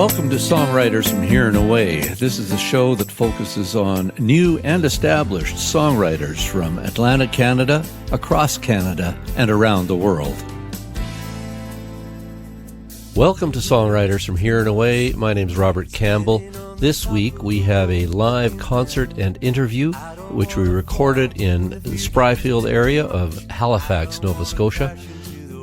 Welcome to Songwriters from Here and Away. This is a show that focuses on new and established songwriters from Atlantic Canada, across Canada, and around the world. Welcome to Songwriters from Here and Away. My name's Robert Campbell. This week we have a live concert and interview which we recorded in the Spryfield area of Halifax, Nova Scotia.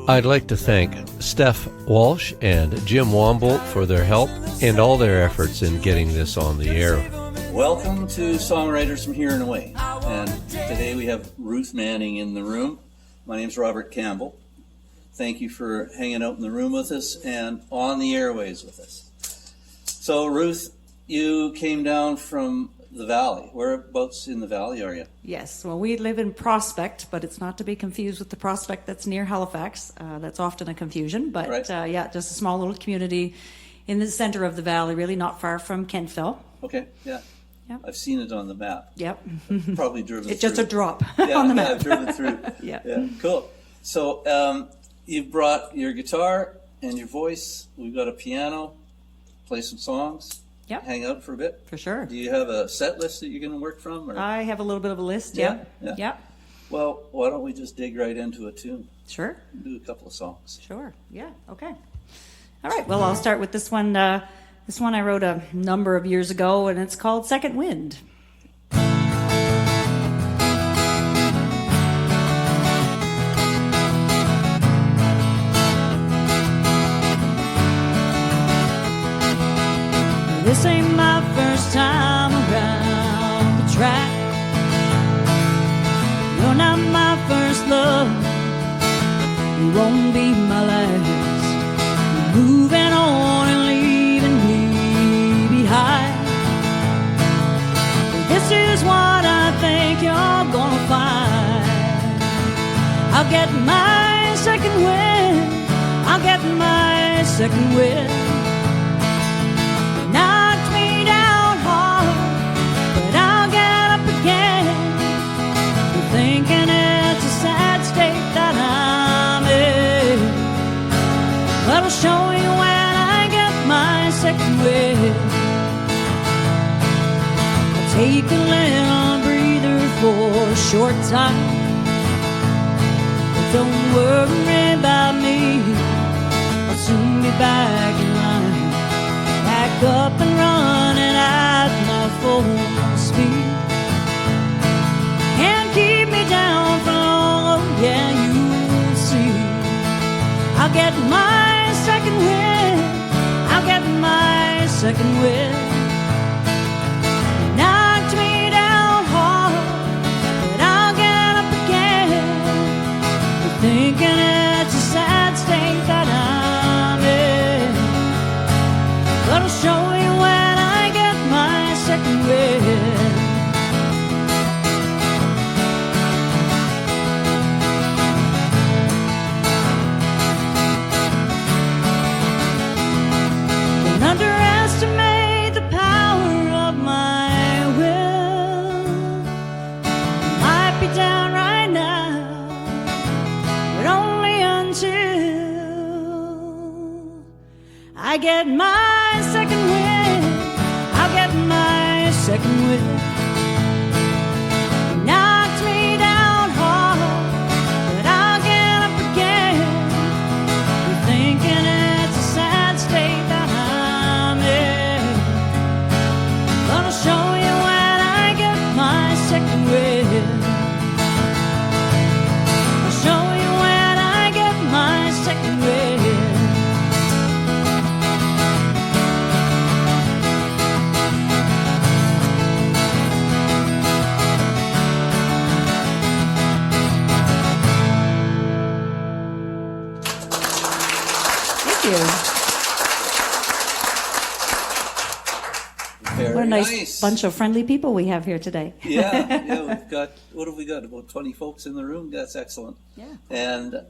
I'd like to thank Steph Walsh and Jim Wombolt for their help and all their efforts in getting this on the air. Welcome to Songwriters from Here and Away. And today we have Ruth Manning in the room. My name's Robert Campbell. Thank you for hanging out in the room with us and on the airways with us. So Ruth, you came down from the valley. Whereabouts in the valley are you? Yes, well, we live in Prospect, but it's not to be confused with the Prospect that's near Halifax. That's often a confusion, but right. Just a small little community in the center of the valley, really not far from Kentville. Okay, yeah. Yep. I've seen it on the map. Yep. Probably driven It's through. just a drop Yeah, on the map. I've driven through. Yeah. Cool. So you brought your guitar and your voice. We've got a piano, play some songs. Yep. Hang out for a bit. For sure. Do you have a set list that you're going to work from? Or? I have a little bit of a list, Yeah? yeah. Yeah. Well, why don't we just dig right into a tune? Sure. Do a couple of songs. Sure, yeah, okay. All right, well, I'll start with this one. This one I wrote a number of years ago, and it's called Second Wind. This ain't my first time around the track. You're not my first love. You won't be my last. You're moving on and leaving me behind. But this is what I think you're gonna find. I'll get my second wind. I'll get my second wind. Knocked me down hard, but I'll get up again. You're thinking it's a sad state that I'm in, but I'll show you when I get my second wind. I'll take a little breather for a short time, but don't worry about me, I'll soon be back in line. Back up and running at my full speed. Can't keep me down for long, oh yeah, you'll see. I'll get my second wind. I'll get my second wind. Knocked me down hard, but I'll get up again. You're thinking it's a sad state that I'm in, but I'll show you when I get my second wind. Don't underestimate the power of my will. I might be down right now, but only until I get my second wind. I'll get my second wind. Knocked me down hard, but I'll get up again. You're thinking it's a sad state that I'm in, but I'll show you when I get my second wind. I'll show you when I get my second wind. Very What a nice bunch of friendly people we have here today. Yeah, we've got, what have we got? About 20 folks in the room? That's excellent. Yeah. And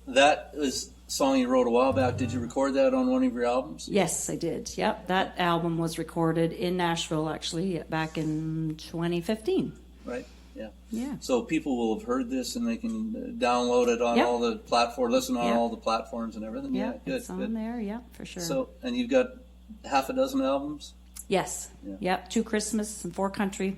that was a song you wrote a while back. Did you record that on one of your albums? Yes, I did. Yep, that album was recorded in Nashville, actually, back in 2015. Right, yeah. Yeah. So people will have heard this and they can download it on Yep. all the platforms, listen on Yep. all the platforms and everything. Yeah, Yeah, good, it's on good. there. Yeah, for sure. So, and you've got half a dozen albums? Yes. Yeah. Yep. 2 Christmas and 4 country.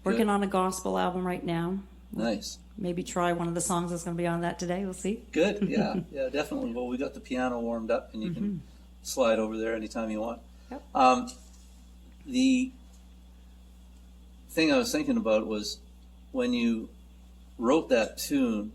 Working Good. on a gospel album right now. Nice. Maybe try one of the songs that's going to be on that today. We'll see. Good. Yeah. Yeah, definitely. Well, we got the piano warmed up, and you can slide over there anytime you want. Yep. The thing I was thinking about was when you wrote that tune,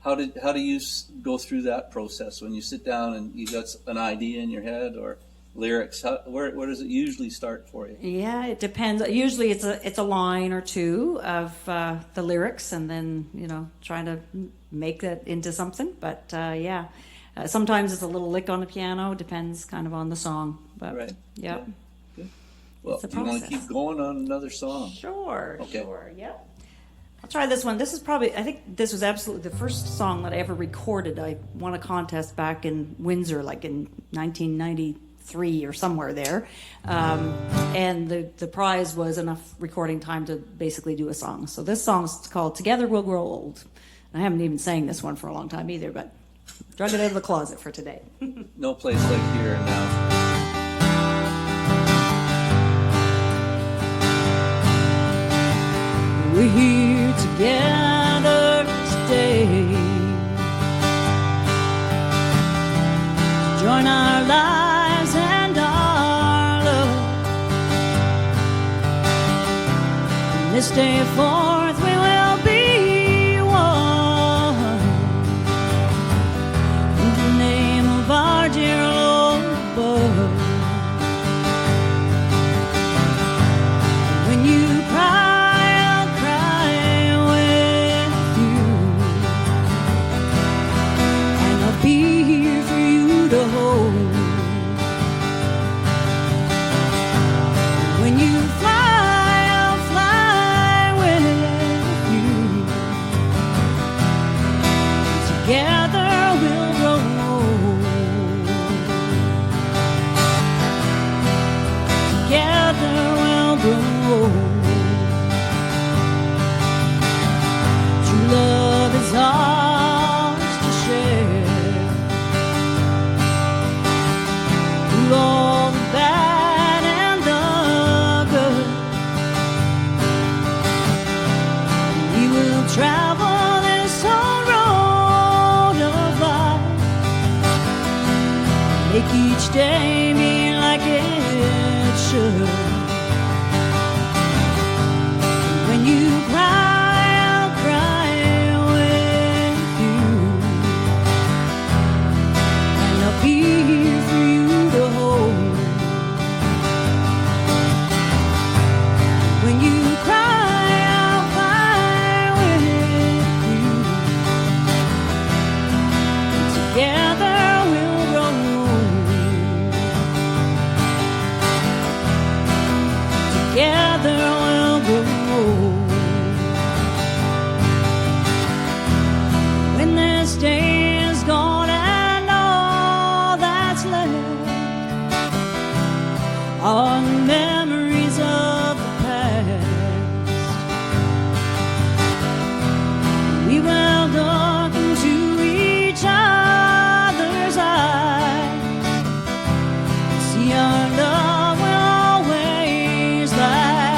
how do you go through that process when you sit down and you got an idea in your head or lyrics? Where does it usually start for you? Yeah, it depends. Usually it's a line or two of the lyrics, and then trying to make that into something. But sometimes it's a little lick on the piano. Depends kind of on the song. But, Right. Yeah. Good. Well, It's a do you want to process. keep going on another song? Sure. Okay. Sure. Yep. I'll try this one. This is probably, I think this was absolutely the first song that I ever recorded. I won a contest back in Windsor, like in 1993 or somewhere there. And the prize was enough recording time to basically do a song. So this song's called Together We'll Grow Old. I haven't even sang this one for a long time either, but drug it out of the closet for today. No place like here and now. We're here together today to join our lives and our love. From this day forth we will be one in the name of our dear Lord above. When you cry, be here for you to hold. When you fly, I'll fly with you. Together we'll grow old. Together we'll grow old. True love is ours to share. All the bad and the good, we will travel this whole road of life, make each day be like it should. When you cry, I'll cry with you, and I'll be here for you to hold. When you cry, I'll cry with you. Together we'll grow old. Together we'll grow old. When this day is gone and all that's left are the memories of the past, we will look into each other's eyes and see our love will always last.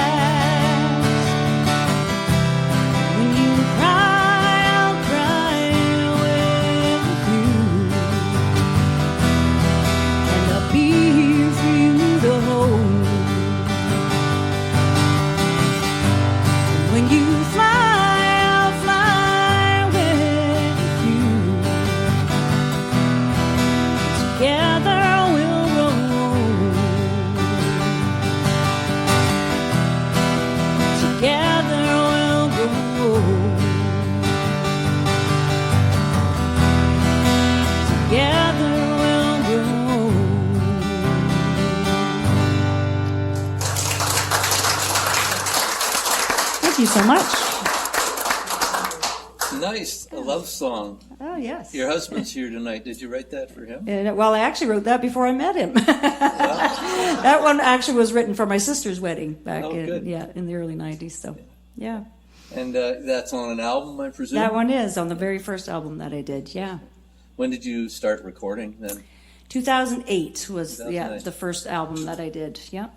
When you cry, I'll cry with you, and I'll be here for you to hold. When you fly, I'll fly with you. Together we'll grow old. Together we'll grow old. Together we'll grow old. Thank you so much. Nice. A love song. Oh, yes. Your husband's here tonight. Did you write that for him? Well, I actually wrote that before I met him. That one actually was written for my sister's wedding back good. in the early 90s. So, yeah. And that's on an album, I presume? That one is on the very first album that I did, yeah. When did you start recording then? 2008 was 2008. the first album that I did. Yeah.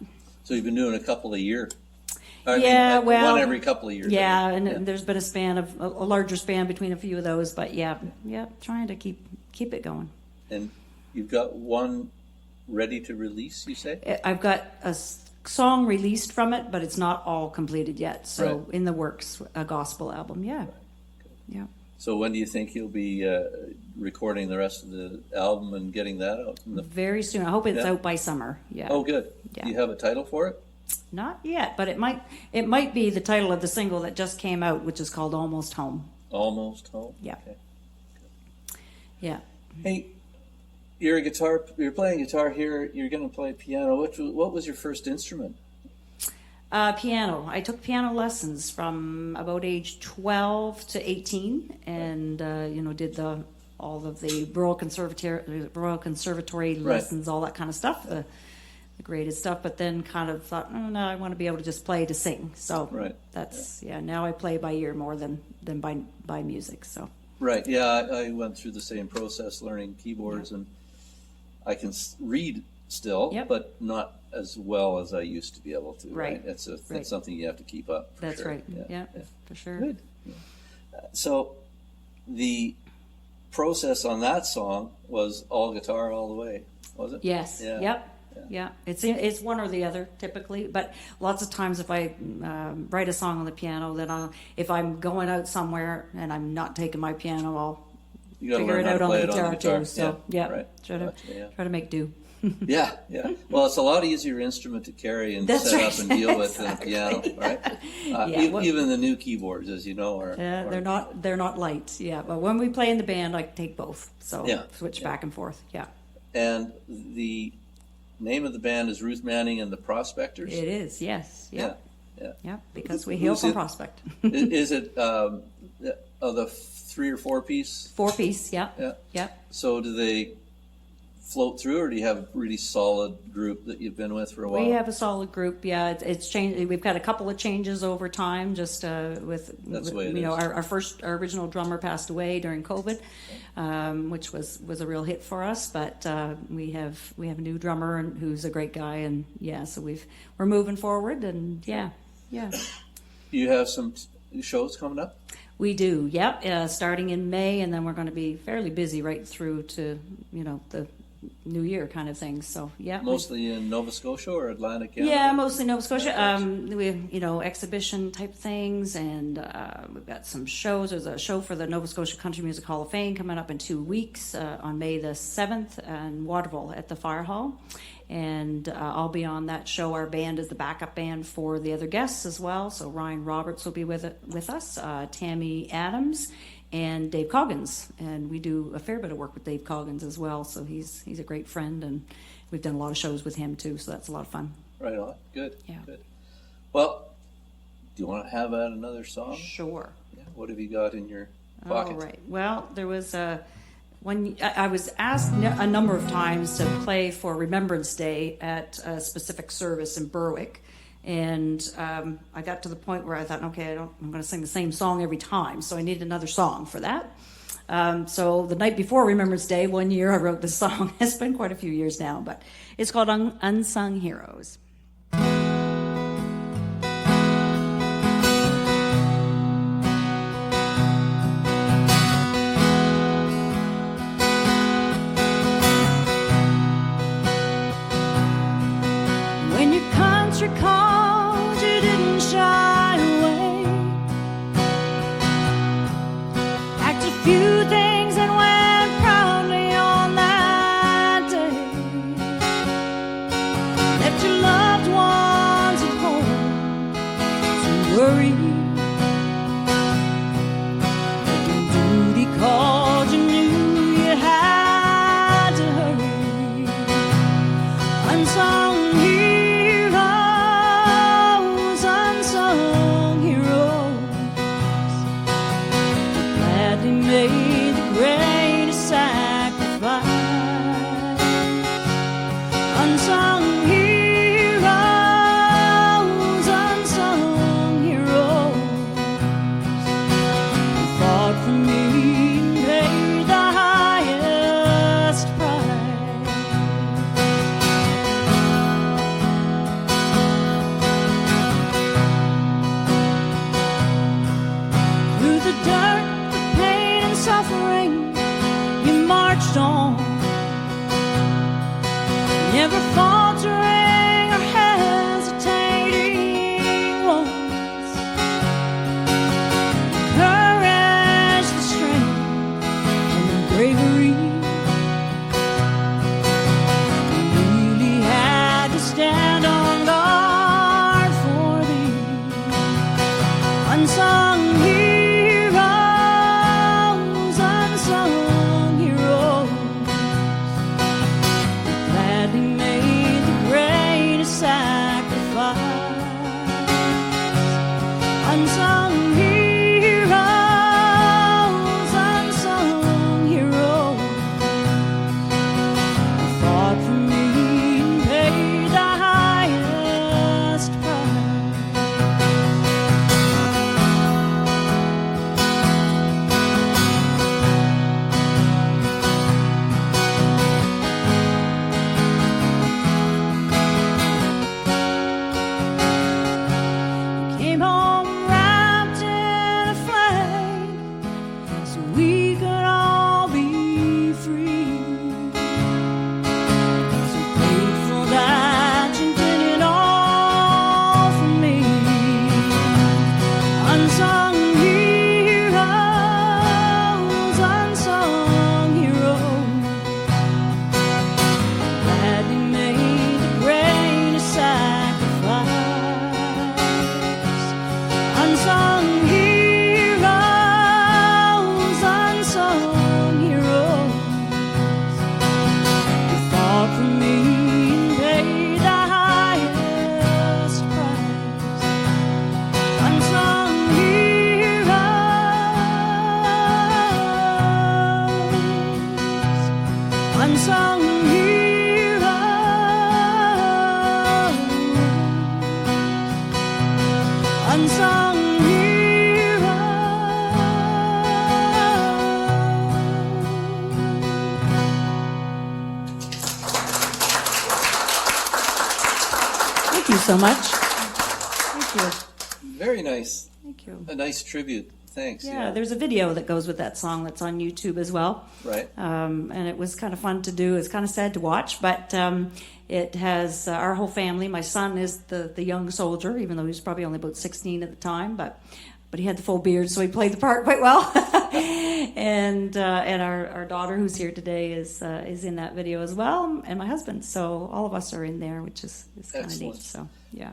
So you've been doing a couple a year. Yeah, well, one every couple of years. Yeah, and there's been a span of a larger span between a few of those, but yeah, trying to keep it going. And you've got one ready to release, you say? I've got a song released from it, but it's not all completed yet. So Right. in the works, a gospel album. Yeah, yeah. So when do you think you'll be recording the rest of the album and getting that out? Very soon. I hope it's Yeah. out by summer. Yeah. Oh, good. Yeah. Do you have a title for it? Not yet, but it might be the title of the single that just came out, which is called Almost Home. Almost Home? Yeah. Okay. Yeah. Hey, you're playing guitar here, you're going to play piano. What was your first instrument? Piano. I took piano lessons from about age 12 to 18, and did all of the Royal Conservatory lessons, all that kind of stuff, the graded stuff. But then kind of thought, oh no, I want to be able to just play to sing. So that's now I play by ear more than by music. So Right. Yeah, I went through the same process, learning keyboards, and I can read still, but not as well as I used to be able to. Right. It's something you have to keep up. That's sure. right. Yeah, for sure. Good. So the process on that song was all guitar all the way, was it? Yes. Yeah. Yep. Yeah. It's one or the other typically, but lots of times if I write a song on the piano, then if I'm going out somewhere and I'm not taking my piano, I'll figure it out on the guitar too. So try to make do. Yeah. Well, it's a lot easier instrument to carry and set up and deal with than a piano, right? Even the new keyboards, as you know, are they're not light. Yeah, but when we play in the band, I take both, so switch back and forth. Yeah. And the name of the band is Ruth Manning and the Prospectors. It is, yes. Yeah. Because we hail from Prospect. Is it the 3 or 4 piece? 4-piece, yeah. So do they float through, or do you have a really solid group that you've been with for a while? We have a solid group. Yeah, it's changed. We've got a couple of changes over time. Just with That's the way it is. Our original drummer passed away during COVID, which was a real hit for us. But we have a new drummer who's a great guy, and so we're moving forward, and yeah. You have some shows coming up? We do. Yep. Starting in May, and then we're going to be fairly busy right through to the New Year kind of thing. So mostly in Nova Scotia or Atlantic Canada? Yeah, mostly Nova Scotia. We have exhibition type things, and we've got some shows. There's a show for the Nova Scotia Country Music Hall of Fame coming up in 2 weeks on May the 7th in Waterville at the Fire Hall, and I'll be on that show. Our band is the backup band for the other guests as well. So Ryan Roberts will be with us, Tammy Adams, and Dave Coggins, and we do a fair bit of work with Dave Coggins as well. So he's a great friend, and we've done a lot of shows with him too. So that's a lot of fun. Right on. Good. Yeah. Good. Well, do you want to have another song? Sure. Yeah. What have you got in your pocket? All right. Well, there was when I was asked a number of times to play for Remembrance Day at a specific service in Berwick. And I got to the point where I thought, okay, I'm going to sing the same song every time, so I need another song for that. So the night before Remembrance Day, one year, I wrote this song. It's been quite a few years now, but it's called Unsung Heroes. When your country called, you didn't shy away. Packed a few things and went proudly on that day. Left your loved ones at home to worry. But when duty called, you knew you had to hurry. Unsung heroes, unsung hero, unsung hero. Thank you so much. Thank you. Very nice. Thank you. A nice tribute. Thanks. Yeah, there's a video that goes with that song that's on YouTube as well. Right. And it was kind of fun to do. It's kind of sad to watch, but it has our whole family. My son is the young soldier, even though he was probably only about 16 at the time, but he had the full beard, so he played the part quite well. and our daughter, who's here today, is in that video as well, and my husband. So all of us are in there, which is kind of neat. So yeah.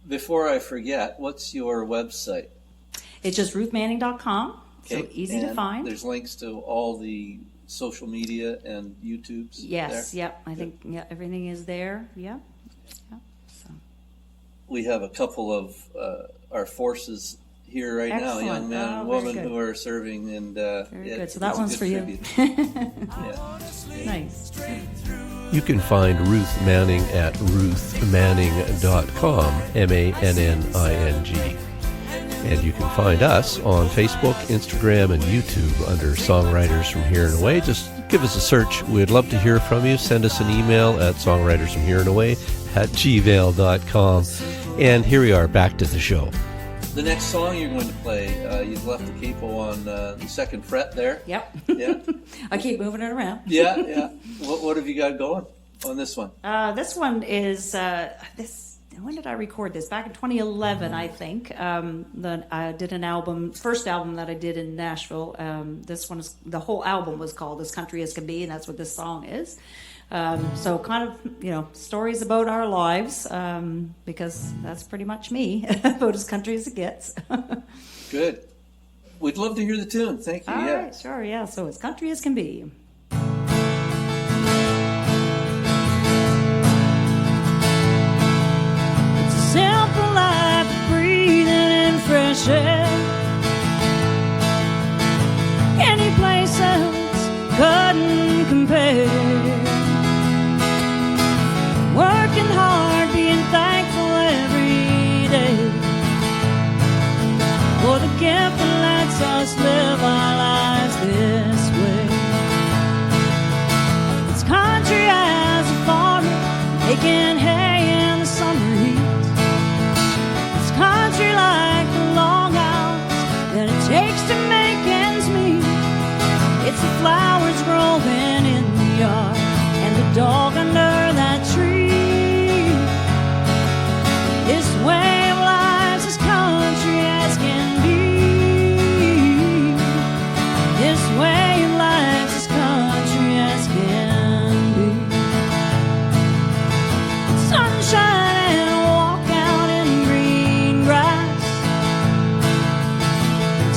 Before I forget, what's your website? It's just ruthmanning.com, so easy to find. There's links to all the social media and YouTubes. Yes, there? yep. I think everything is there. Yeah. So. We have a couple of our forces here right now, young men and women who are serving, and very good. So that one's for you. Yeah. Nice. You can find Ruth Manning at ruthmanning.com, MANNING. And you can find us on Facebook, Instagram, and YouTube under Songwriters from Here and Away. Just give us a search. We'd love to hear from you. Send us an email at songwritersfromhereandaway@gmail.com. And here we are, back to the show. The next song you're going to play, you've left the capo on the second fret there. Yep. Yeah. I keep moving it around. Yeah. What have you got going on this one? This one is when did I record this? Back in 2011, I think. I did an album, first album that I did in Nashville. This one is, the whole album was called As Country As Can Be, and that's what this song is. So kind of, stories about our lives, because that's pretty much me, about as country as it gets. Good. We'd love to hear the tune. Thank you. All right, sure, yeah. So As Country As Can Be. Simple life, breathing in fresh air. Any place else couldn't compare. Working hard, being thankful every day for the gift that lets us live our lives this way. It's country as a farmer, making hay in the summer heat. Country like the long hours that it takes to make ends meet. It's the flowers growing in the yard and the dog under that tree. This way of life's as country as can be. This way of life's as country as can be. Sunshine and a walk out in green grass,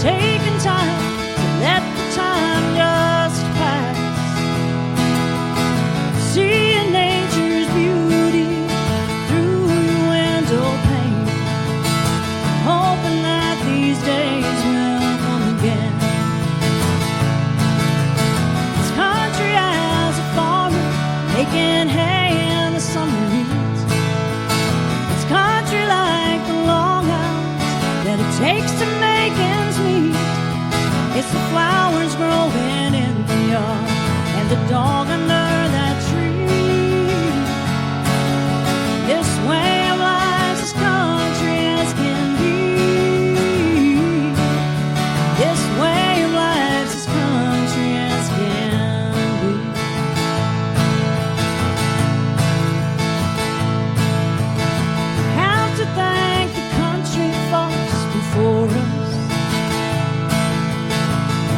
taking time to let the time just pass, seeing nature's beauty through your window pane, hoping that these days will come again. It's country as a farmer, making hay in the summer heat. It's country like the long hours that it takes to make ends meet. It's the flowers growing in the yard and the dog under that tree. This way of life's as country as can be. This way of life's as country as can be. Have to thank the country folks before us.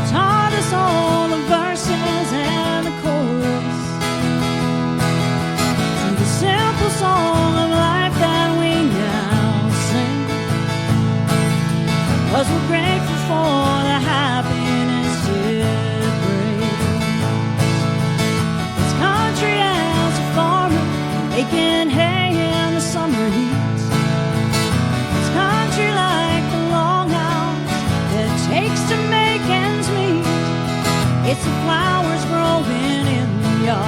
Taught us all the verses and the chorus, through the simple song of life that we now sing. 'Cause we're grateful for the happiness it brings. It's country as a farmer, making hay in the summer heat. It's country like the long hours that it takes to make ends meet. It's the flowers growing in the yard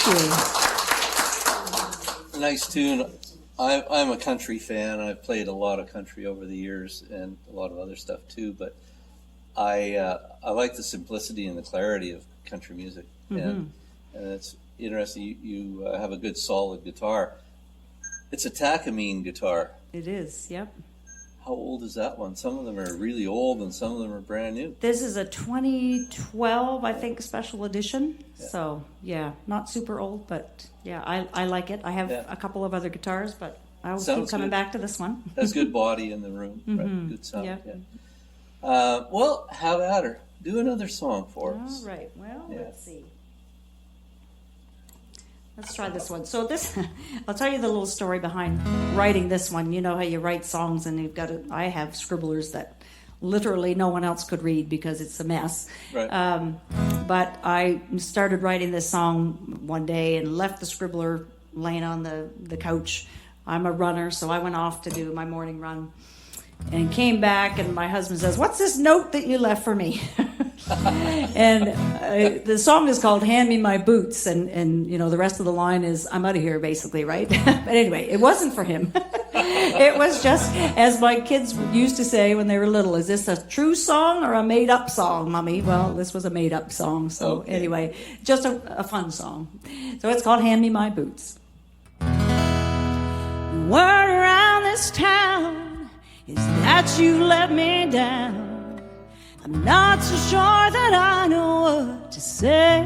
you. Nice tune. I'm a country fan. I've played a lot of country over the years and a lot of other stuff too. But I like the simplicity and the clarity of country music, and it's interesting. You have a good solid guitar. It's a Takamine guitar. It is, yep. How old is that one? Some of them are really old and some of them are brand new. This is a 2012, I think, special edition. Yeah. So, yeah, not super old, but yeah, I like it. I have Yeah. a couple of other guitars, but I'll Sounds keep coming good. back to this one. Has good body in the room. Right? Good sound. Yeah. Well, have at her. Do another song for us. All right, well, Yeah. let's see. Let's try this one. So this, I'll tell you the little story behind writing this one. You know how you write songs and you've got to, I have scribblers that literally no one else could read because it's a mess. Right. But I started writing this song one day and left the scribbler laying on the couch. I'm a runner, so I went off to do my morning run and came back, and my husband says, "What's this note that you left for me?" And the song is called "Hand Me My Boots," and you know the rest of the line is "I'm out of here," basically, right? But anyway, it wasn't for him. It was just, as my kids used to say when they were little, "Is this a true song or a made-up song, Mommy?" Well, this was a made-up song, so Okay. anyway, just a fun song. So it's called "Hand Me My Boots." The word around this town is that you let me down. I'm not so sure that I know what to say.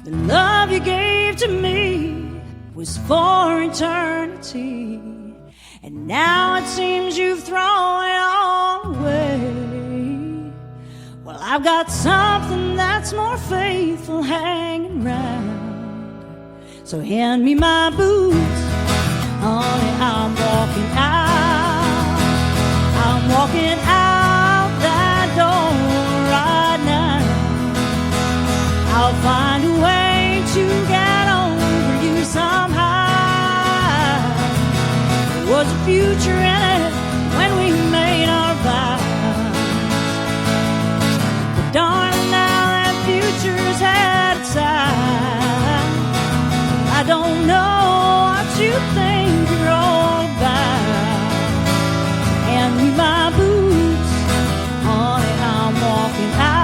The love you gave to me was for eternity, and now it seems you've thrown it all away. Well, I've got something that's more faithful hanging round, so hand me my boots. Honey, I'm walking out. I'm walking out that door right now. I'll find a way to get over you somehow. There was a future in it when we made our vows, but darling, now that future's headed south. I don't know what you think you're all about. Hand me my boots, honey, I'm walking out.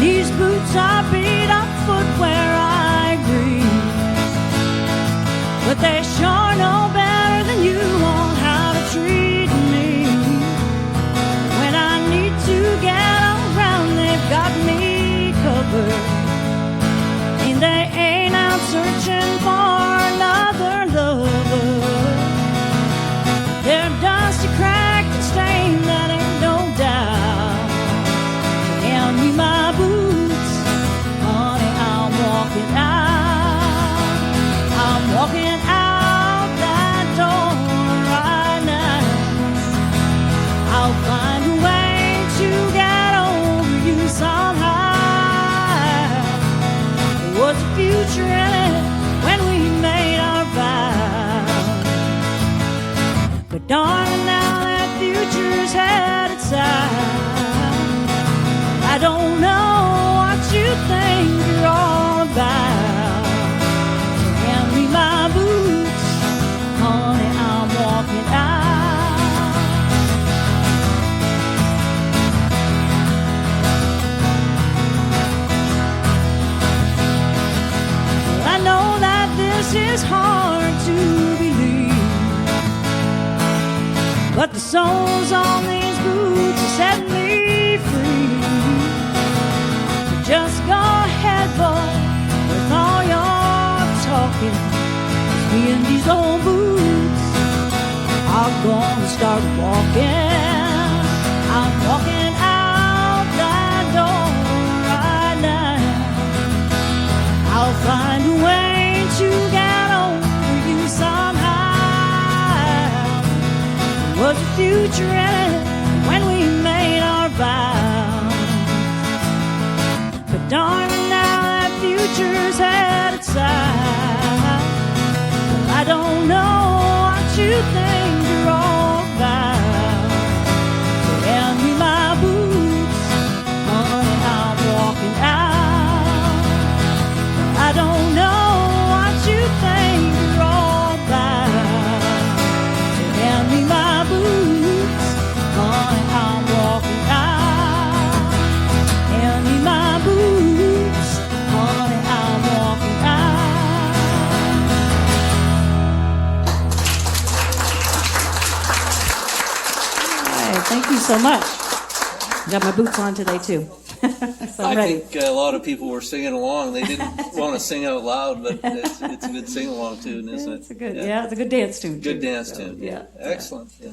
These boots are beat up footwear, I agree, but they sure know better than you on how to treat me. When I need to get around, they've got me covered, and they ain't out searching for another lover. They're dusty, cracked, and stained, that ain't no doubt. Hand me my boots, honey, I'm walking out. I'm walking out that door right now. I'll find a way to get over you somehow. There was a future in it when we made our vows, but darling, now that future's headed south. I don't know what you think you're all about. Hand me my boots, honey, I'm walking out. Well, I know that this is hard to believe, but the soles on these boots are setting me free. So just go ahead, boy, with all your talking. 'Cause me and these old boots are gonna start walking. I'm walking out that door right now. I'll find a way to get over you somehow. There was a future in it when we made our vows, but darling, now that future's headed south. Well, I don't know what you think you're all Thank you so much. Got my boots on today, too. So I'm I ready. think a lot of people were singing along. They didn't want to sing out loud, but it's a good sing-along tune, isn't it? It's a good, it's a good dance tune. Good too. dance So, tune. Yeah. Excellent. Yeah.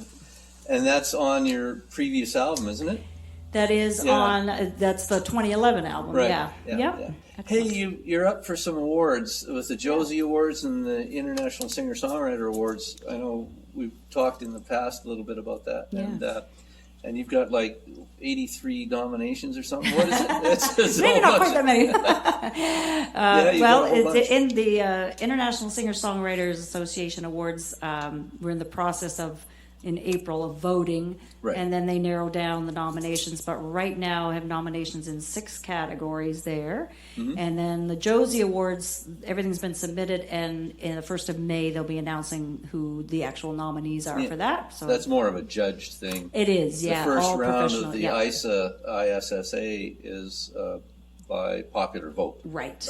And that's on your previous album, isn't it? That is Yeah. on, that's the 2011 album. Right. Yeah. Yeah. Yep. Yeah. Hey, you're up for some awards with the Josie Awards and the International Singer-Songwriter Awards. I know we've talked in the past a little bit about that. Yeah. And you've got like 83 nominations or something. What is it? It's Maybe so not much. quite that many. You Well, got a whole bunch. it's in the International Singer-Songwriters Association Awards. We're in the process in April of voting, Right. and then they narrow down the nominations. But right now, I have nominations in 6 categories there. Mm-hmm. And then the Josie Awards, everything's been submitted, and in the 1st of May, they'll be announcing who the actual nominees are Yeah. for that. So That's more of a judged thing. it is, yeah. The first all round professional, of the yeah. ISSA is by popular vote. Right,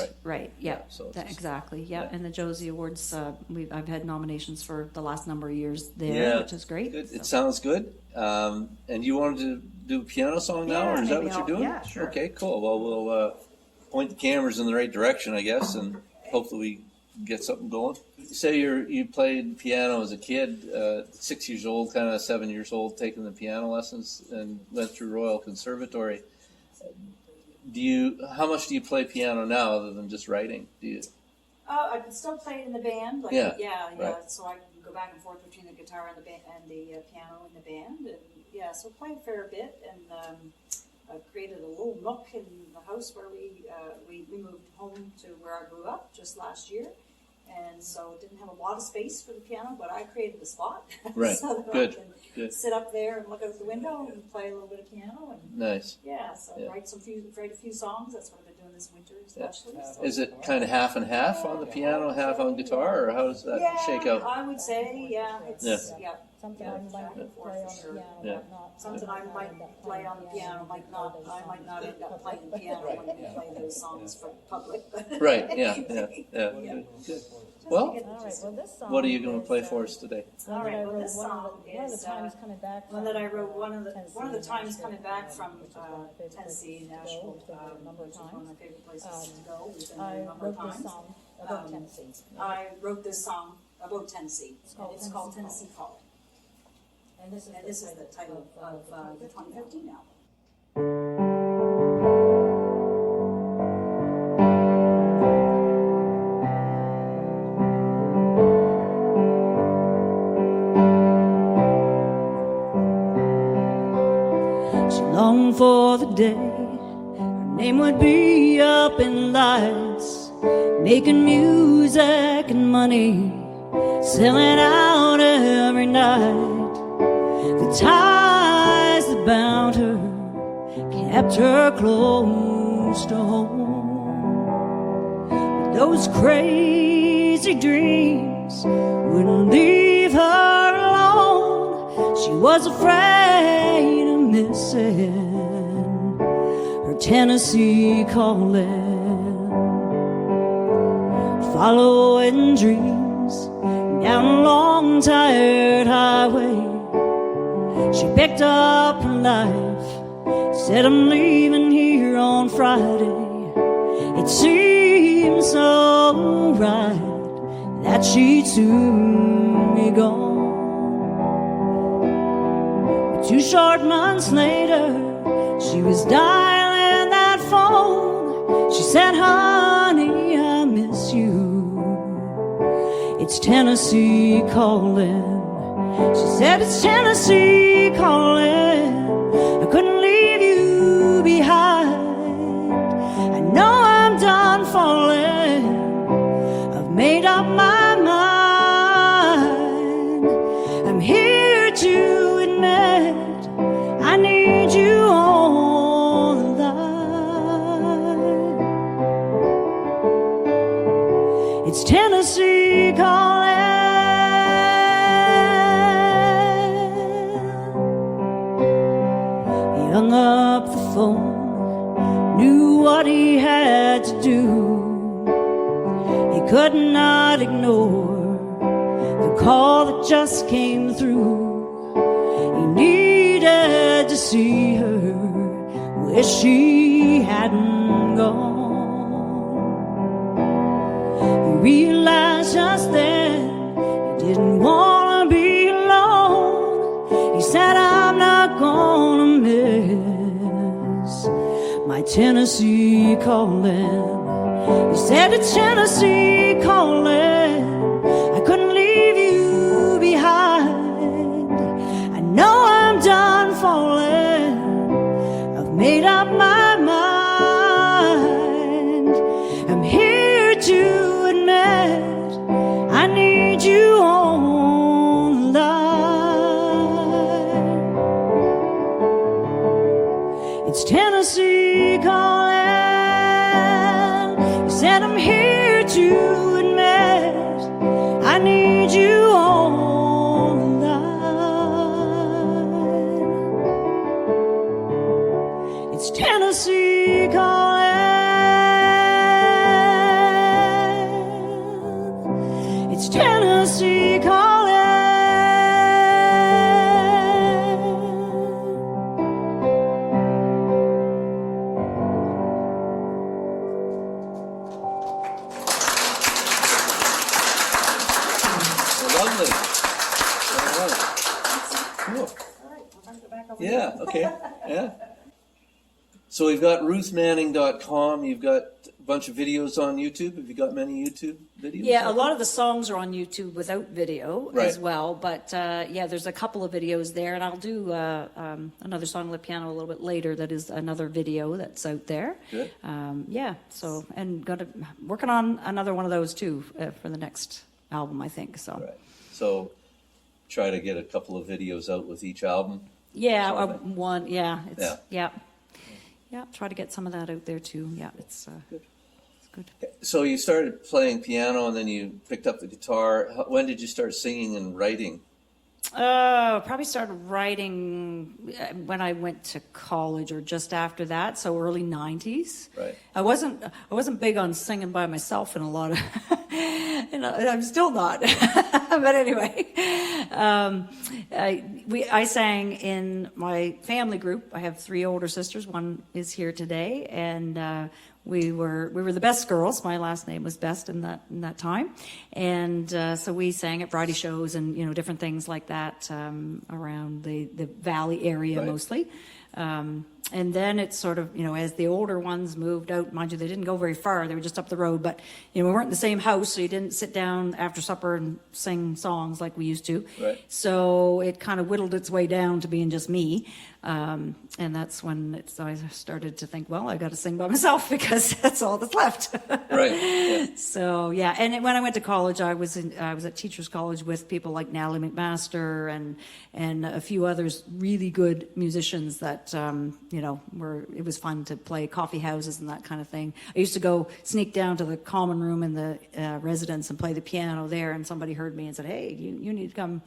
yeah, so it's- exactly, yeah. And the Josie Awards, I've had nominations for the last number of years there, Yeah. which is great. Good. so. It sounds good. And you wanted to do a piano song now, Yeah, or is that maybe what you're doing? yeah, sure. Okay, cool. Well, we'll point the cameras in the right direction, I guess, and hopefully we get something going. You say you played piano as a kid, 6 years old, kind of 7 years old, taking the piano lessons, and went through Royal Conservatory. How much do you play piano now, other than just writing? Do you? I can still play it in the band. Yeah, right. So I can go back and forth between the guitar and the piano in the band, and so play a fair bit. And I created a little nook in the house where we moved home to where I grew up just last year, and so didn't have a lot of space for the piano, but I created a spot. Right. So that Good. I can Good. sit up there and look out the window and play a little bit of piano and. Nice. So Yeah. write a few songs. That's what I've been doing this winter, especially. So. Is it kind of half and half on the piano, half on guitar, or how does that shake out? I would say, it's Something Yeah, I might back and forth play on for the sure. piano, Yeah. but not. something I might play on the piano, might not. I might not end up playing the piano when we play those songs for public. Right, yeah. Good. Well, All right, well, this song. what are you going to is, play for us today? All right. Well, one this of the- song one of is the times coming back. one that I wrote. One of the Tennessee, times Nashville, coming back from which is my favorite Tennessee, place to Nashville, go. I've been a number of which is one of times. my favorite places to go. We've been there I a number of wrote this times. song about Tennessee. I wrote this song about Tennessee. It's called Tennessee Tennessee Calling. And this is the title of the 2015 album. She longed for the day her name would be up in lights, making music and money, selling out every night. The ties that bound her kept her close to home. But those crazy dreams wouldn't leave her alone. She was afraid of missing her Tennessee calling, following dreams down a long, tired highway. She picked up her life, said, I'm leaving here on Friday. It seemed so right that she'd soon be gone. But 2 short months later, she was dialing that phone. She said, honey, I miss you. It's Tennessee calling. She said, it's Tennessee calling. I couldn't leave you behind. I know I'm done falling. I've made up my mind. I'm here to admit I need you on the line. It's Tennessee calling. Hung up the phone, knew what he had to do. He could not ignore the call that just came through. He needed see her, wish she hadn't gone. He realized just then he didn't want to be alone. He said, I'm not gonna miss my Tennessee calling. He said, it's Tennessee calling. I couldn't leave you behind. I know I'm done falling. I've made up my mind. I'm here to admit I need you on the line. It's Tennessee calling. He said, I'm here to admit I need you on the line. It's Tennessee calling. It's Tennessee calling. Lovely. All right. Cool. Yeah, okay. Yeah. So we've got ruthmanning.com. You've got a bunch of videos on YouTube. Have you got many YouTube videos? Yeah, a lot of the songs are on YouTube without video Right. as well. But yeah, there's a couple of videos there, and I'll do another song on the piano a little bit later. That is another video that's out there. Good. Yeah. So and working on another one of those too for the next album, I think. So Right. So try to get a couple of videos out with each album. yeah, Sort of. one. Yeah. It's, Yeah. yeah. Yeah. Try to get some of that out there too. Yeah. It's Good. it's good. So you started playing piano and then you picked up the guitar. When did you start singing and writing? Probably started writing when I went to college or just after that, so early 90s. Right. I wasn't big on singing by myself in a lot of, I'm still not. But anyway, I sang in my family group. I have 3 older sisters. One is here today, and we were the Best Girls. My last name was Best in that time, and so we sang at variety shows and different things like that around the Valley area. Right. Mostly. And then it's sort of, as the older ones moved out, mind you, they didn't go very far. They were just up the road, but, we weren't in the same house, so you didn't sit down after supper and sing songs like we used to. Right. So it kind of whittled its way down to being just me. And that's when I started to think, well, I got to sing by myself because that's all that's left. Right. Yeah. So yeah, and when I went to college, I was at Teachers College with people like Natalie McMaster and a few others, really good musicians that it was fun to play coffee houses and that kind of thing. I used to go sneak down to the common room in the residence and play the piano there, and somebody heard me and said, "Hey, you need to come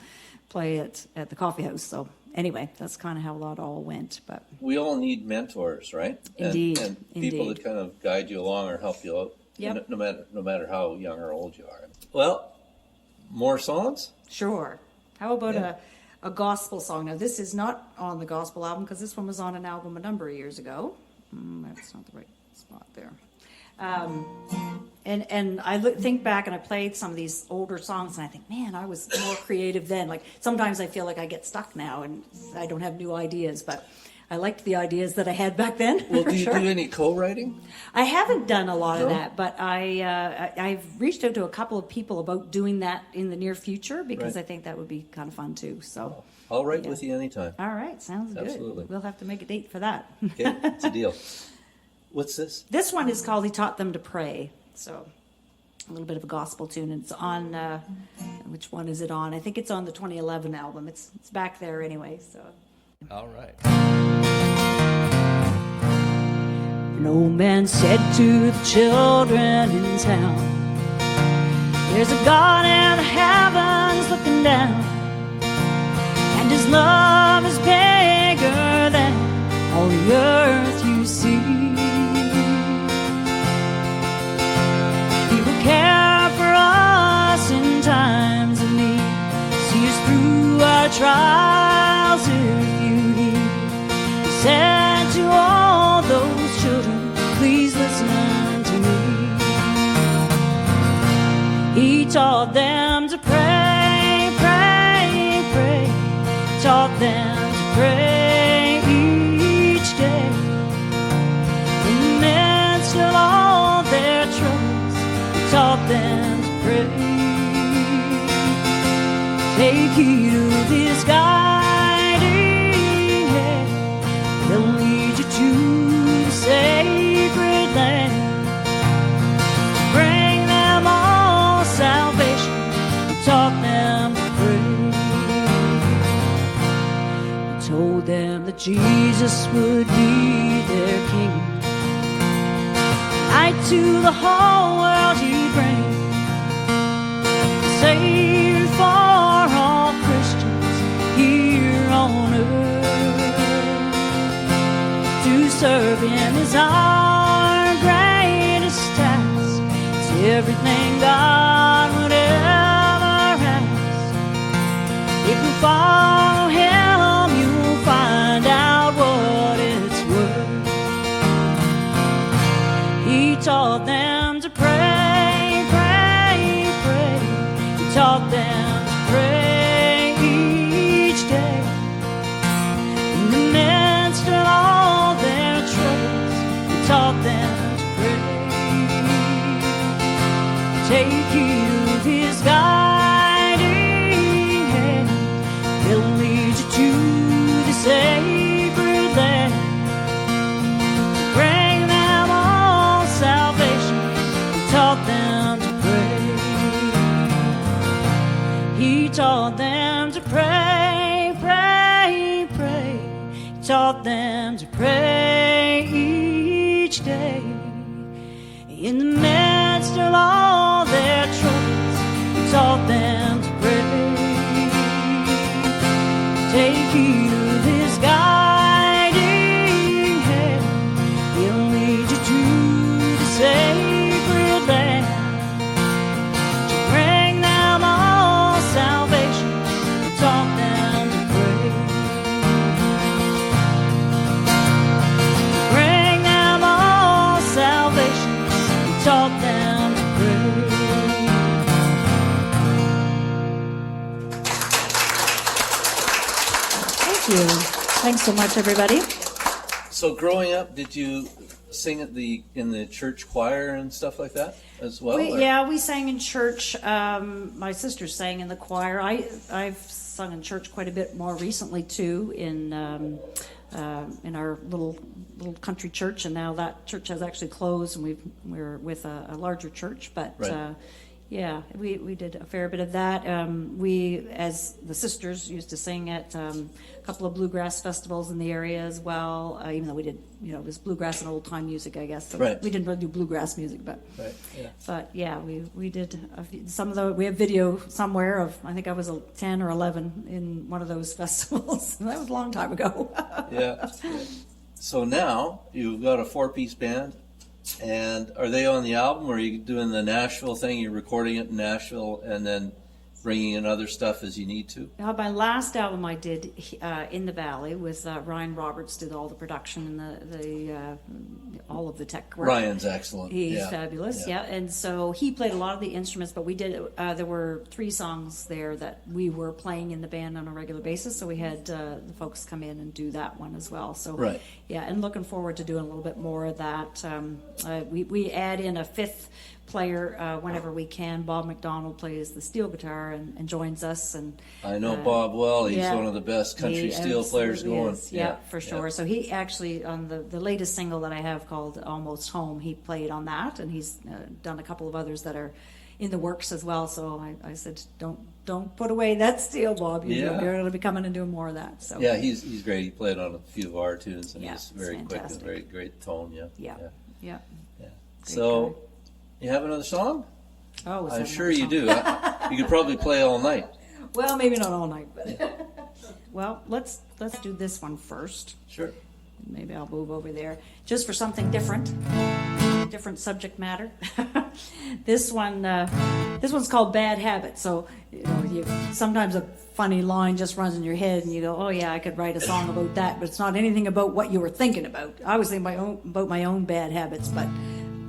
play at the coffee house." So anyway, that's kind of how that all went. But We all need mentors, right? Indeed, And people indeed. that kind of guide you along or help you out. Yep. No matter how young or old you are. Well, more songs? sure. How about Yeah. a gospel song? Now, this is not on the gospel album because this one was on an album a number of years ago. That's not the right spot there. And I think back and I played some of these older songs and I think, man, I was more creative then. Like sometimes I feel like I get stuck now and I don't have new ideas, but I liked the ideas that I had back then. Well, for do you sure. do any co-writing? I haven't done a lot of No? that, but I've reached out to a couple of people about doing that in the near future because Right. I think that would be kind of fun too. So, I'll write Yeah. with you anytime. all right, sounds good. Absolutely. We'll have to make a date for that. Okay, it's a deal. What's this? This one is called "He Taught Them to Pray," so a little bit of a gospel tune. And it's on which one is it on? I think it's on the 2011 album. It's back there anyway. So. All right. An old man said to the children in town, "There's a God in the heavens looking down, and his love is bigger than all the earth you see. He will care for us in times of need, see us through our trials if you heed taught them to pray, pray, pray. Taught them to pray each day. In the midst of all their troubles, he taught them to pray. Take heed of his guiding hand. He'll lead you to the sacred land. Bring them all salvation. He taught them to pray. He told them that Jesus would be their king. Light to the whole world he'd bring. Savior for all Christians here on earth. To serve him is our greatest task. It's everything God would ever ask. If you follow him, you'll find out what it's worth. He taught them to pray, pray, pray. He taught them to pray each day. In the midst of all their troubles, he taught them to pray. Take heed of his guiding hand. He'll lead you to the sacred land. Bring them all salvation. He taught them to pray. He taught them to pray, pray, pray. He taught them to pray each day. In the midst of all their troubles, he taught them to pray. Take heed of his guiding hand. He'll lead you to the sacred land. To bring them all salvation, he taught them to pray. Bring them all salvation, he taught them to pray. Thank you. Thanks so much, everybody. So growing up, did you sing at in the church choir and stuff like that as well? Yeah, we sang in church. My sister sang in the choir. I've sung in church quite a bit more recently too, in our little country church, and now that church has actually closed, and we're with a larger church. But Right. yeah, we did a fair bit of that. We, as the sisters, used to sing at a couple of bluegrass festivals in the area as well. Even though we did, it was bluegrass and old time music, I guess. So Right. we didn't really do bluegrass music, but. Right. Yeah. But yeah, we did some of the. We have video somewhere of, I think I was 10 or 11 in one of those festivals. That was a long time ago. Yeah. So now you've got a 4-piece band, and are they on the album, or are you doing the Nashville thing? You're recording it in Nashville and then bringing in other stuff as you need to? My last album I did in the Valley with Ryan Roberts did all the production and the all of the tech work. Ryan's excellent. He's fabulous, yeah. And so he played a lot of the instruments, but we did, there were 3 songs there that we were playing in the band on a regular basis, so we had the folks come in and do that one as well. So, Right. yeah, and looking forward to doing a little bit more of that. We add in a 5th player whenever we can. Bob McDonald plays the steel guitar and joins us. And I know Bob well. He's yeah, one of the best country he steel players absolutely going. is. Yeah, for sure. So he actually, on the latest single that I have called Almost Home, he played on that, and he's done a couple of others that are in the works as well. So I said, don't put away that steel, Bob. You're going to be coming and doing more of that. So Yeah, he's great. He played on a few of our tunes, and Yeah, he's very it's quick and fantastic. very great tone. Yeah. Yeah. So, guy. you have another song? Oh, is I'm that sure another you song? do. You could probably play all night. Well, maybe not all night, but well, let's do this one first. Sure. Maybe I'll move over there just for something different subject matter. This one's called Bad Habit. So sometimes a funny line just runs in your head, and you go, "Oh yeah, I could write a song about that," but it's not anything about what you were thinking about. I was thinking about my own bad habits, but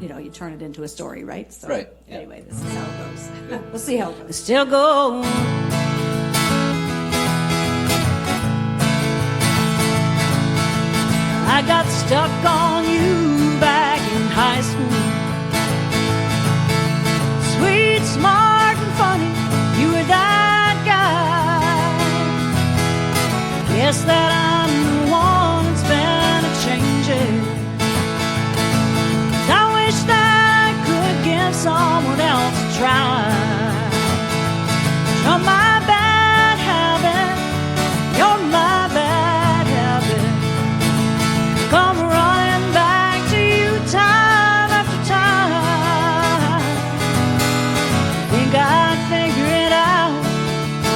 you turn it into a story, right? So Right, yeah. anyway, this is how it goes. We'll see how it goes. Still go. I got stuck on you back in high school. Sweet, smart, and funny, you were that guy. Guess that I'm the one that's been a-changing. I wish that I could give someone else a try. You're my bad habit. You're my bad habit. Come running back to you time after time. Think I'd figure it out.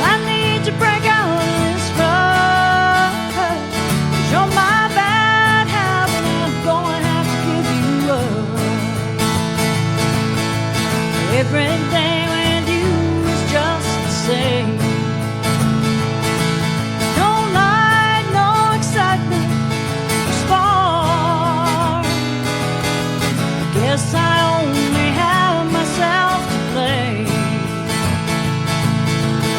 I need to break out of this rut. 'Cause you're my bad habit, and I'm gonna have to give you up. Every day with you is just the same. No light, no excitement, no spark. Guess I only have myself to blame.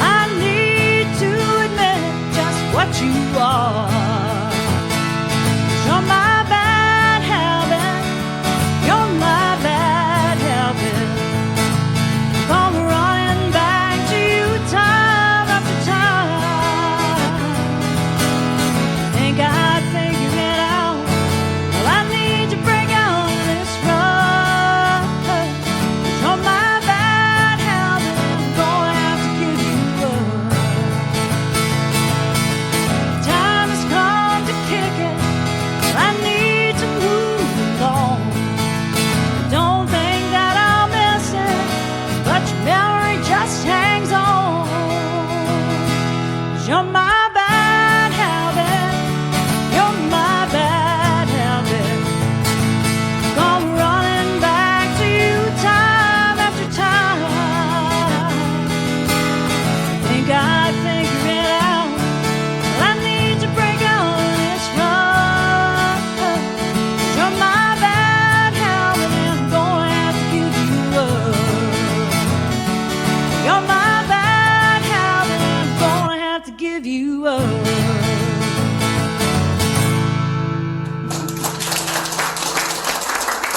I need to admit just what you are. You're my bad habit. You're my bad habit. Come running back to you time after time. Think I'd figure it out. Well, I need to break out of this rut. You're my bad habit. I'm gonna have to give you up. Time has come to kick it. I need to move along. Don't think that I'll miss it, but your memory just hangs on. 'Cause you're my bad habit. You're my bad habit. Come running back to you time after time. Think I'd figure it out. Well, I need to break out of this rut. You're my bad habit, and I'm gonna have to give you up. You're my bad habit, and I'm gonna have to give you up.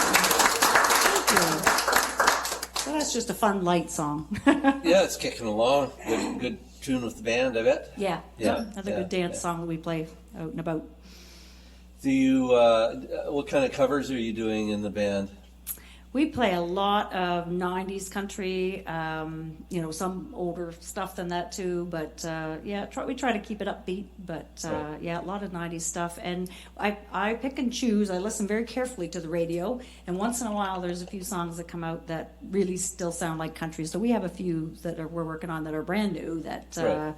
Thank you. So that's just a fun, light song. Yeah, it's kicking along. Good tune with the band, I bet. Yeah. Yeah, Another yeah, good dance yeah. song that we play out and about. Do you? What kind of covers are you doing in the band? We play a lot of 90s country, some older stuff than that too, but we try to keep it upbeat, but Right. a lot of 90s stuff. And I pick and choose. I listen very carefully to the radio, and once in a while there's a few songs that come out that really still sound like country. So we have a few that we're working on that are brand new that Right.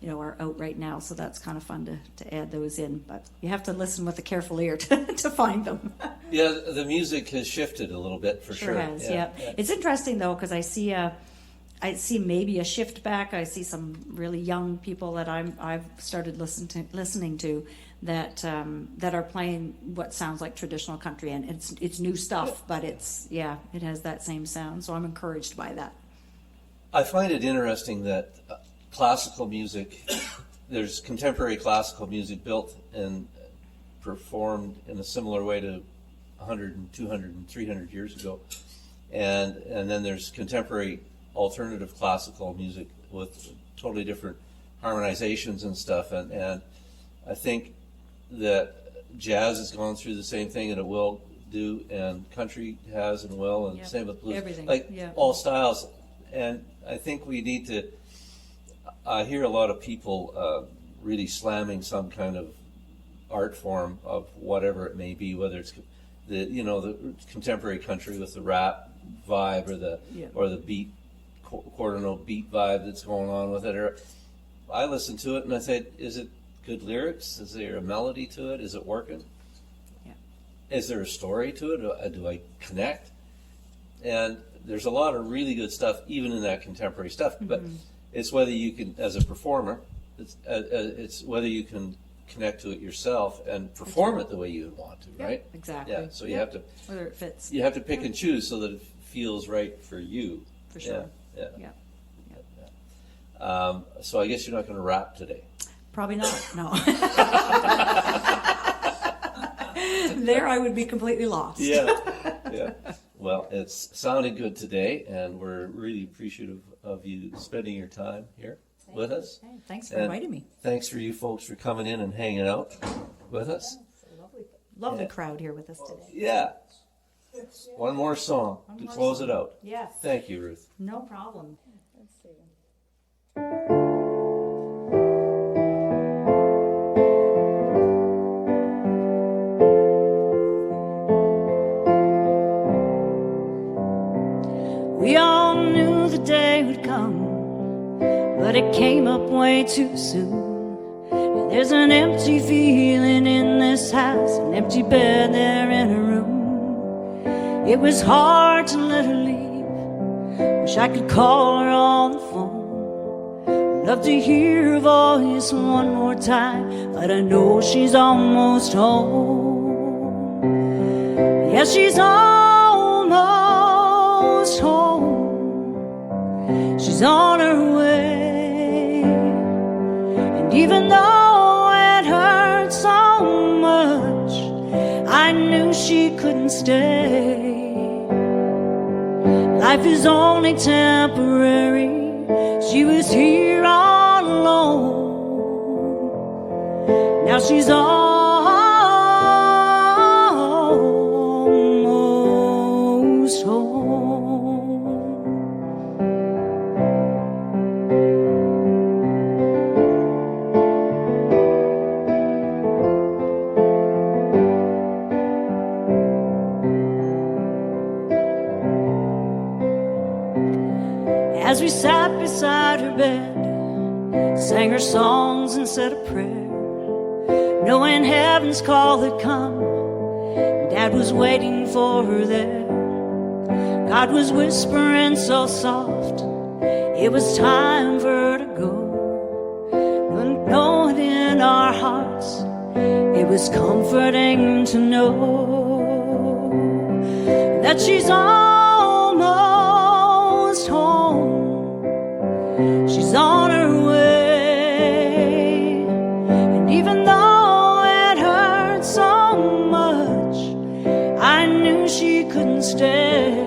are out right now. So that's kind of fun to add those in, but you have to listen with a careful ear to find them. Yeah, the music has shifted a little bit for sure. Sure has, yeah. It's interesting though, because I see maybe a shift back. I see some really young people that I've started listening to that are playing what sounds like traditional country, and it's new stuff, but it has that same sound. So I'm encouraged by that. I find it interesting that classical music, there's contemporary classical music built and performed in a similar way to 100 and 200 and 300 years ago. And then there's contemporary alternative classical music with totally different harmonizations and stuff. And I think that jazz has gone through the same thing, and it will do, and country has and will, and Yep. same with blues. Everything, Like yeah. all styles. And I think we need to, I hear a lot of people really slamming some kind of art form of whatever it may be, whether it's the contemporary country with the rap vibe or the beat quarter note beat vibe that's going on with it. Or I listen to it and I say, is it good lyrics? Is there a melody to it? Is it working? Yeah. Is there a story to it? Do I connect? And there's a lot of really good stuff even in that contemporary stuff, but it's whether you can, as a performer, it's whether you can connect to it yourself and perform it the way you want to, right? Exactly. Yeah. So you have to whether it fits. you have to pick and choose so that it feels right for you. For sure. Yeah. Yeah. So I guess you're not going to rap today. Probably not. No. There, I would be completely lost. Yeah. Well, it's sounded good today, and we're really appreciative of you spending your time here with us. Hey, thanks for And inviting me. Thanks for you folks for coming in and hanging out with us. Lovely crowd here with us today. Yeah. One more song to close it out. Yes. Thank you, Ruth. No problem. We all knew the day would come, but it came up way too soon. And there's an empty feeling in this house, an empty bed there in her room. It was hard to let her leave. Wish I could call her on the phone. Love to hear her voice one more time, but I know she's almost home. Yeah, she's almost home. She's on her way. And even though it hurt so much, I knew she couldn't stay. Life is only temporary. She was here all alone. Now she's almost home. As we sat beside her bed, sang her songs and said a prayer, knowing heaven's call had come, Dad was waiting for her there. God was whispering so soft, it was time for her to go. And knowing in our hearts, it was comforting to know that she's almost home. She's on her way. And even though it hurt so much, I knew she couldn't stay.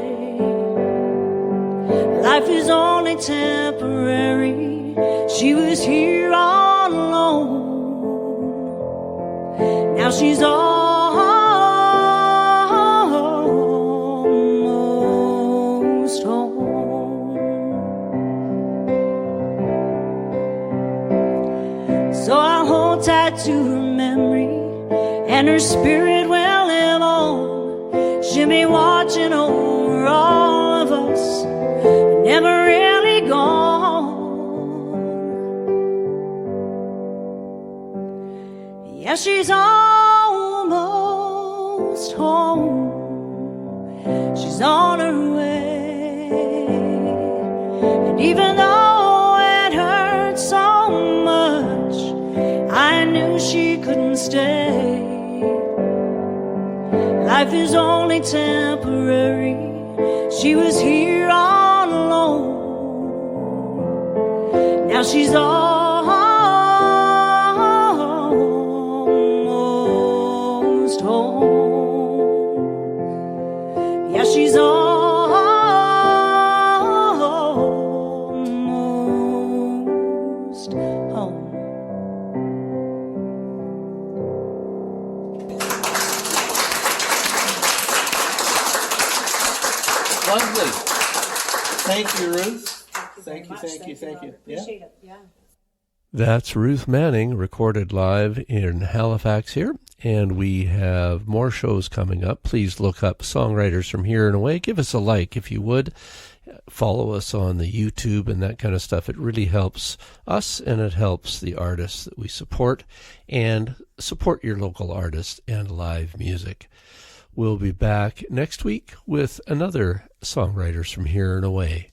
Life is only temporary. She was here all alone. Now she's almost home. So I'll hold tight to her memory, and her spirit will live on. She'll be watching over all of us, never really gone. Yeah, she's almost home. She's on her way. And even though it hurt so much, I knew she couldn't stay. Life is only temporary. She was here all alone. Now she's almost home. Yeah, she's almost home. Lovely. Thank you, Ruth. Thank you. Appreciate it. Yeah. That's Ruth Manning, recorded live in Halifax here, and we have more shows coming up. Please look up Songwriters from Here and Away. Give us a like if you would. Follow us on the YouTube and that kind of stuff. It really helps us, and it helps the artists that we support, and support your local artists and live music. We'll be back next week with another Songwriters from Here and Away.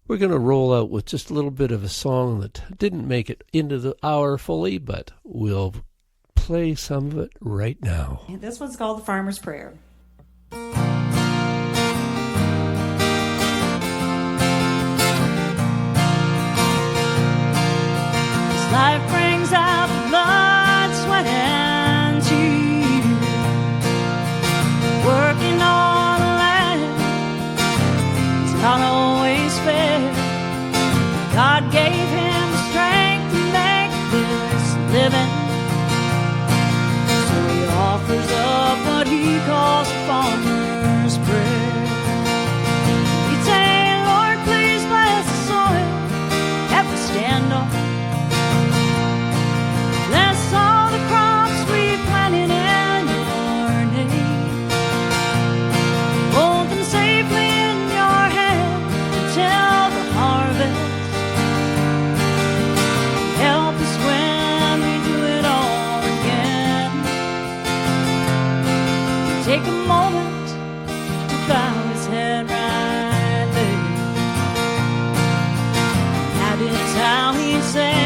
We're going to roll out with just a little bit of a song that didn't make it into the hour fully, but we'll play some of it right now. This one's called The Farmer's Prayer. Life brings out the blood, sweat, and tears. Working on the land, it's not always fair. God gave him the strength to make this living, so he offers up what he calls a farmer's prayer. He'd say, Lord, please bless the soil that we stand on. Bless all the crops we planted in your name. Hold them safely in your hand until the harvest. Help us when we do it all again. Take a moment to bow his head right there. That is how he said.